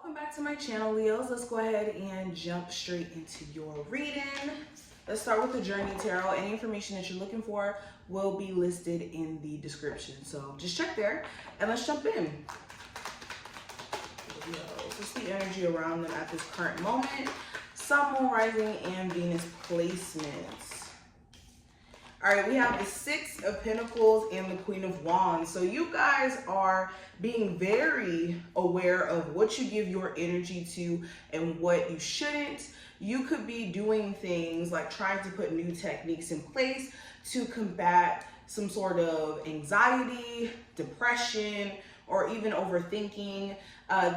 Welcome back to my channel, Leos. Let's go ahead and jump straight into your reading. Let's start with the Journey Tarot. Any information that you're looking for will be listed in the description. So just check there and let's jump in. What's the energy around them at this current moment? Sun, Moon, Rising, and Venus placements. All right, we have the Six of Pentacles and the Queen of Wands. So you guys are being very aware of what you give your energy to and what you shouldn't. You could be doing things like trying to put new techniques in place to combat some sort of anxiety, depression, or even overthinking.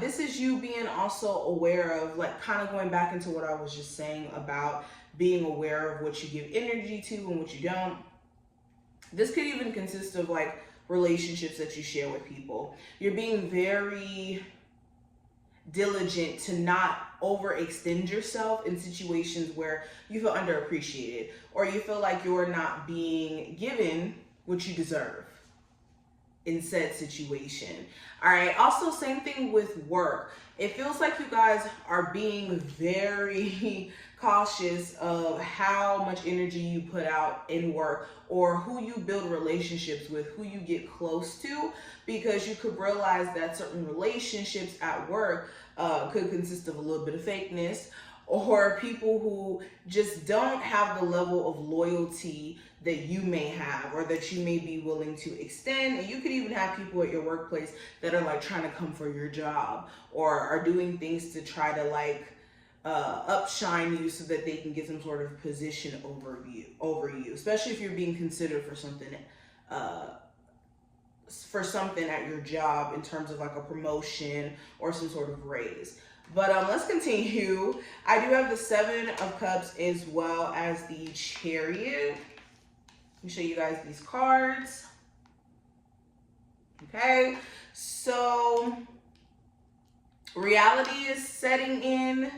This is you being also aware of, like, kind of going back into what I was just saying about being aware of what you give energy to and what you don't. This could even consist of like relationships that you share with people. You're being very diligent to not overextend yourself in situations where you feel underappreciated or you feel like you're not being given what you deserve in said situation. All right, also same thing with work. It feels like you guys are being very cautious of how much energy you put out in work or who you build relationships with, who you get close to, because you could realize that certain relationships at work could consist of a little bit of fakeness, or people who just don't have the level of loyalty that you may have or that you may be willing to extend. And you could even have people at your workplace that are like trying to come for your job or are doing things to try to like upshine you so that they can get some sort of position over you, especially if you're being considered for something at your job in terms of like a promotion or some sort of raise. But let's continue. I do have the Seven of Cups as well as the Chariot. Let me show you guys these cards. Okay, so reality is setting in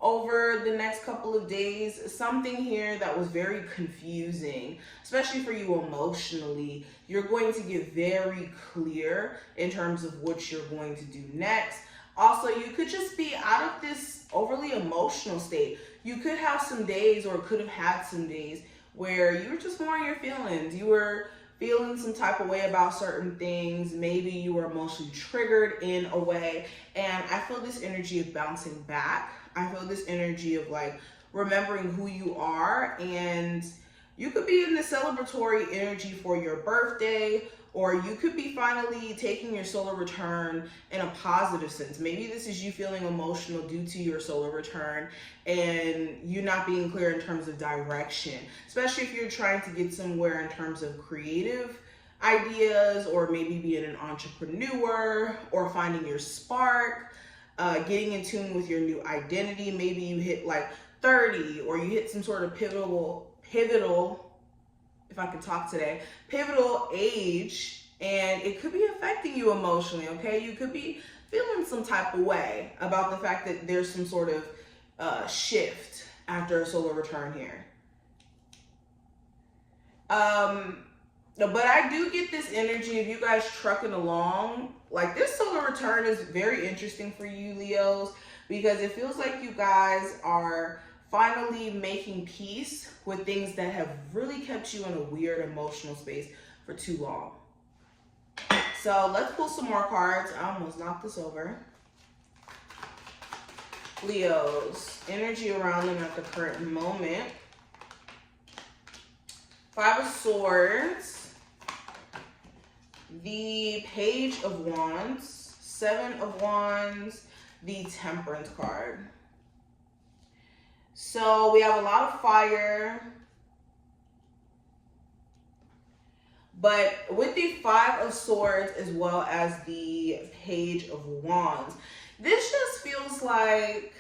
over the next couple of days. Something here that was very confusing, especially for you emotionally, you're going to get very clear in terms of what you're going to do next. Also, you could just be out of this overly emotional state. You could have some days, or could have had some days, where you were just more in your feelings. You were feeling some type of way about certain things. Maybe you were emotionally triggered in a way. And I feel this energy of bouncing back. I feel this energy of like remembering who you are. And you could be in the celebratory energy for your birthday, or you could be finally taking your solar return in a positive sense. Maybe this is you feeling emotional due to your solar return and you not being clear in terms of direction, especially if you're trying to get somewhere in terms of creative ideas, or maybe being an entrepreneur or finding your spark, getting in tune with your new identity. Maybe you hit like 30, or you hit some sort of pivotal, if I can talk today, pivotal age, and it could be affecting you emotionally, okay? You could be feeling some type of way about the fact that there's some sort of shift after a solar return here. But I do get this energy of you guys trucking along. Like, this solar return is very interesting for you, Leos, because it feels like you guys are finally making peace with things that have really kept you in a weird emotional space for too long. So let's pull some more cards. I almost knocked this over. Leos, energy around them at the current moment. Five of Swords, the Page of Wands, Seven of Wands, the Temperance card. So we have a lot of fire, but with the Five of Swords as well as the Page of Wands, this just feels like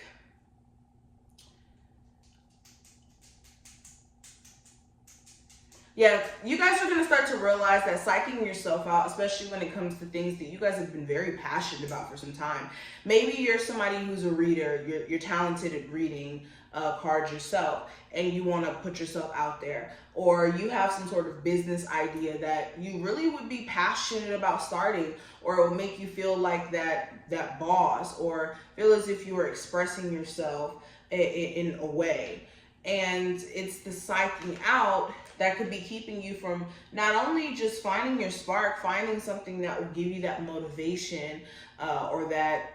you guys are going to start to realize that psyching yourself out, especially when it comes to things that you guys have been very passionate about for some time. Maybe you're somebody who's a reader, you're talented at reading, card yourself, and you want to put yourself out there, or you have some sort of business idea that you really would be passionate about starting, or it will make you feel like that boss, or feel as if you were expressing yourself in a way. And it's the psyching out that could be keeping you from not only just finding your spark, finding something that will give you that motivation or that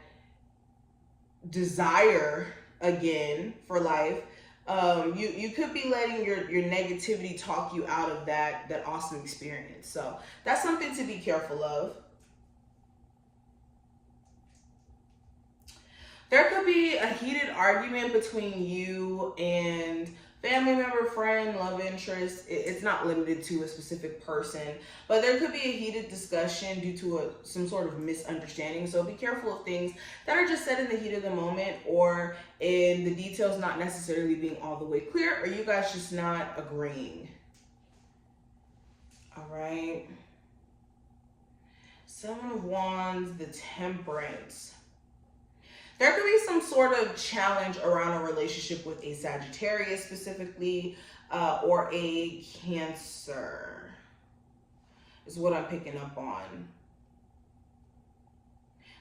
desire again for life. You could be letting your negativity talk you out of that awesome experience. So that's something to be careful of. There could be a heated argument between you and family member, friend, love interest. It's not limited to a specific person, but there could be a heated discussion due to some sort of misunderstanding. So be careful of things that are just said in the heat of the moment, or in the details not necessarily being all the way clear, or you guys just not agreeing. All right. Seven of Wands, the Temperance. There could be some sort of challenge around a relationship with a Sagittarius specifically, or a Cancer, is what I'm picking up on.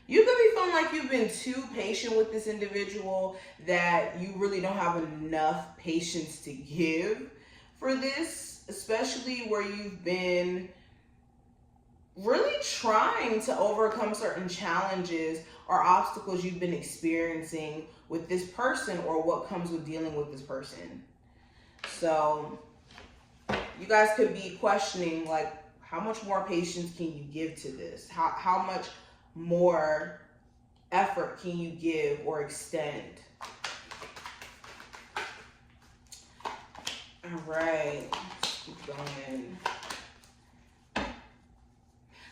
You could be feeling like you've been too patient with this individual, that you really don't have enough patience to give for this, especially where you've been really trying to overcome certain challenges or obstacles you've been experiencing with this person, or what comes with dealing with this person. So you guys could be questioning, like, how much more patience can you give to this? How much more effort can you give or extend? All right, let's keep going.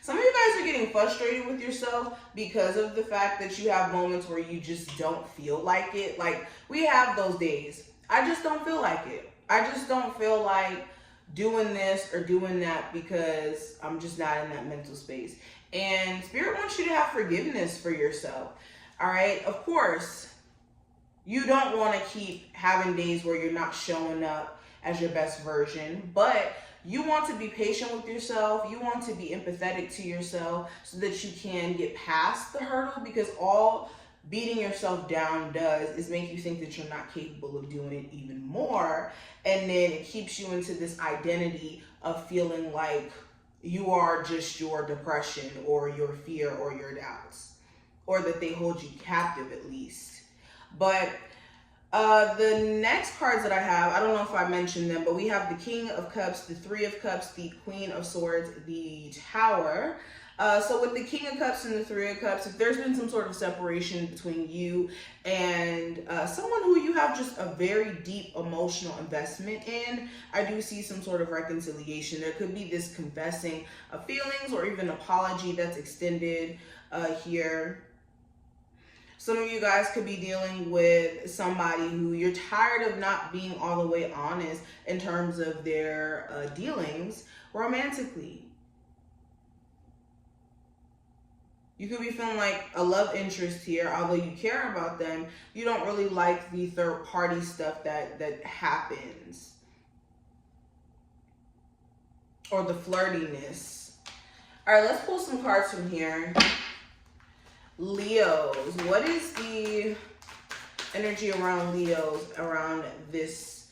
Some of you guys are getting frustrated with yourself because of the fact that you have moments where you just don't feel like it. Like, we have those days. I just don't feel like it. I just don't feel like doing this or doing that because I'm just not in that mental space. And Spirit wants you to have forgiveness for yourself. All right. Of course, you don't want to keep having days where you're not showing up as your best version, but you want to be patient with yourself. You want to be empathetic to yourself so that you can get past the hurdle, because all beating yourself down does is make you think that you're not capable of doing it even more. And then it keeps you into this identity of feeling like you are just your depression or your fear or your doubts, or that they hold you captive at least. But the next cards that I have, I don't know if I mentioned them, but we have the King of Cups, the Three of Cups, the Queen of Swords, the Tower. So with the King of Cups and the Three of Cups, if there's been some sort of separation between you and someone who you have just a very deep emotional investment in, I do see some sort of reconciliation. There could be this confessing of feelings or even apology that's extended here. Some of you guys could be dealing with somebody who you're tired of not being all the way honest in terms of their dealings romantically. You could be feeling like a love interest here, although you care about them, you don't really like the third party stuff that happens, or the flirtiness. All right, let's pull some cards from here. Leos, what is the energy around Leos around this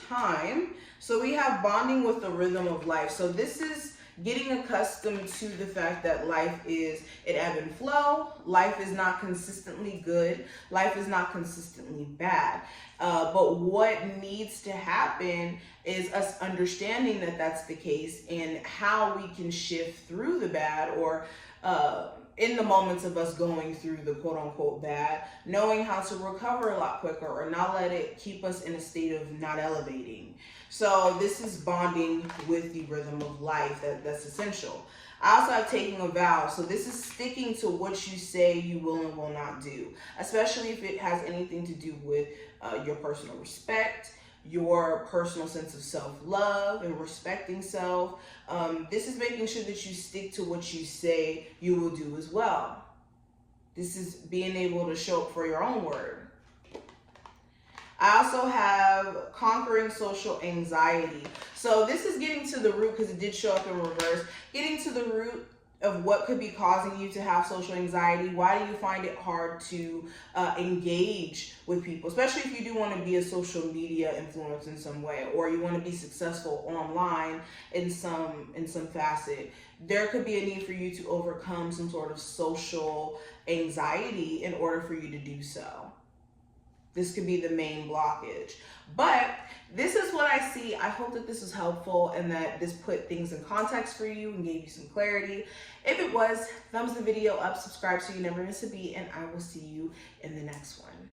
time? So we have bonding with the rhythm of life. So this is getting accustomed to the fact that life is, it ebb and flow. Life is not consistently good. Life is not consistently bad. But what needs to happen is us understanding that that's the case, and how we can shift through the bad, or in the moments of us going through the quote unquote bad, knowing how to recover a lot quicker, or not let it keep us in a state of not elevating. So this is bonding with the rhythm of life. That's essential. I also have taking a vow. So this is sticking to what you say you will and will not do, especially if it has anything to do with your personal respect, your personal sense of self-love and respecting self. This is making sure that you stick to what you say you will do as well. This is being able to show up for your own word. I also have conquering social anxiety. So this is getting to the root, because it did show up in reverse, getting to the root of what could be causing you to have social anxiety. Why do you find it hard to engage with people, especially if you do want to be a social media influencer in some way, or you want to be successful online in some facet? There could be a need for you to overcome some sort of social anxiety in order for you to do so. This could be the main blockage. But this is what I see. I hope that this was helpful and that this put things in context for you and gave you some clarity. If it was, thumbs the video up, subscribe so you never miss a beat, and I will see you in the next one.